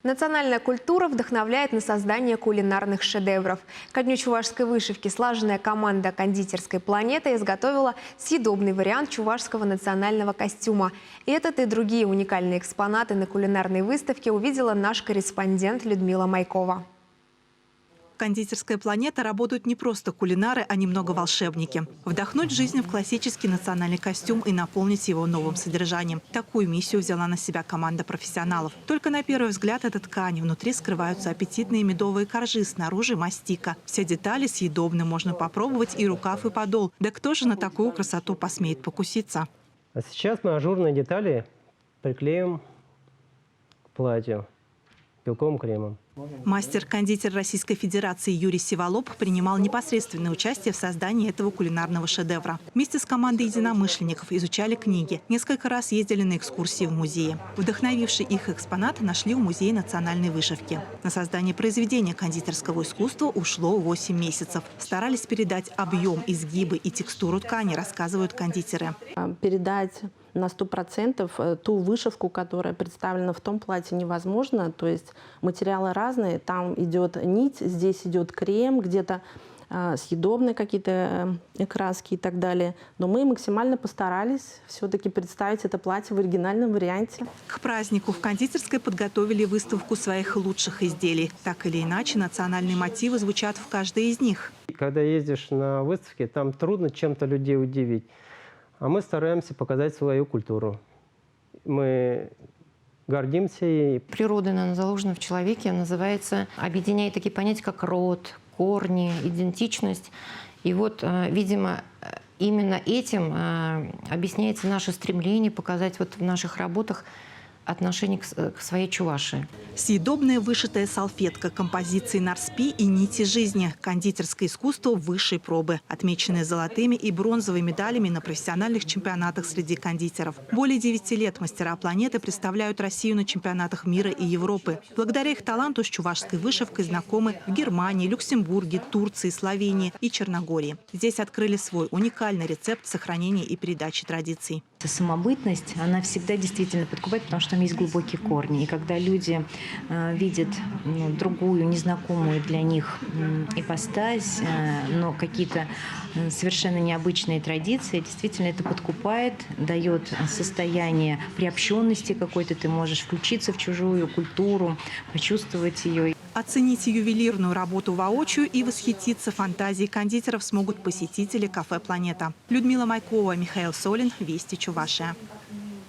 Национальная культура вдохновляет на создание кулинарных шедевров. Ко дню чувашской вышивки слаженная команда кондитерской «Планеты» изготовила съедобный вариант чувашского национального костюма. Этот и другие уникальные экспонаты на кулинарной выставке увидела наш корреспондент Людмила Майкова. Кондитерская «Планета» работают не просто кулинары, а немного волшебники. Вдохнуть жизнь в классический национальный костюм и наполнить его новым содержанием. Такую миссию взяла на себя команда профессионалов. Только на первый взгляд это ткань. Внутри скрываются аппетитные медовые коржи, снаружи мастика. Все детали съедобны, можно попробовать и рукав, и подол. Да кто же на такую красоту посмеет покуситься? А сейчас мы ажурные детали приклеим к платью белковым кремом. Мастер-кондитер Российской Федерации Юрий Сиволоп принимал непосредственное участие в создании этого кулинарного шедевра. Вместе с командой единомышленников изучали книги. Несколько раз ездили на экскурсии в музеи. Вдохновившие их экспонаты нашли в Музее национальной вышивки. На создание произведения кондитерского искусства ушло 8 месяцев. Старались передать объем, изгибы и текстуру ткани, рассказывают кондитеры. Передать на 100% ту вышивку, которая представлена в том платье, невозможно. То есть материалы разные. Там идет нить, здесь идет крем, где-то съедобные какие-то краски и так далее. Но мы максимально постарались все-таки представить это платье в оригинальном варианте. К празднику в кондитерской подготовили выставку своих лучших изделий. Так или иначе, национальные мотивы звучат в каждой из них. Когда ездишь на выставке, там трудно чем-то людей удивить. А мы стараемся показать свою культуру. Мы гордимся ей. Природа, наверное, заложена в человеке, называется, объединяет такие понятия, как род, корни, идентичность. И вот, видимо, именно этим объясняется наше стремление показать вот в наших работах отношение к своей Чувашии. Съедобная вышитая салфетка, композиции нарспи и нити жизни. Кондитерское искусство высшей пробы, отмеченное золотыми и бронзовыми медалями на профессиональных чемпионатах среди кондитеров. Более 9 лет мастера «Планеты» представляют Россию на чемпионатах мира и Европы. Благодаря их таланту с чувашской вышивкой знакомы в Германии, Люксембурге, Турции, Словении и Черногории. Здесь открыли свой уникальный рецепт сохранения и передачи традиций. Самобытность, она всегда действительно подкупает, потому что там есть глубокие корни. И когда люди видят другую, незнакомую для них ипостась, но какие-то совершенно необычные традиции, действительно это подкупает, дает состояние приобщенности какой-то. Ты можешь включиться в чужую культуру, почувствовать ее. Оценить ювелирную работу воочию и восхититься фантазией кондитеров смогут посетители кафе «Планета». Людмила Майкова, Михаил Солин, Вести Чувашия.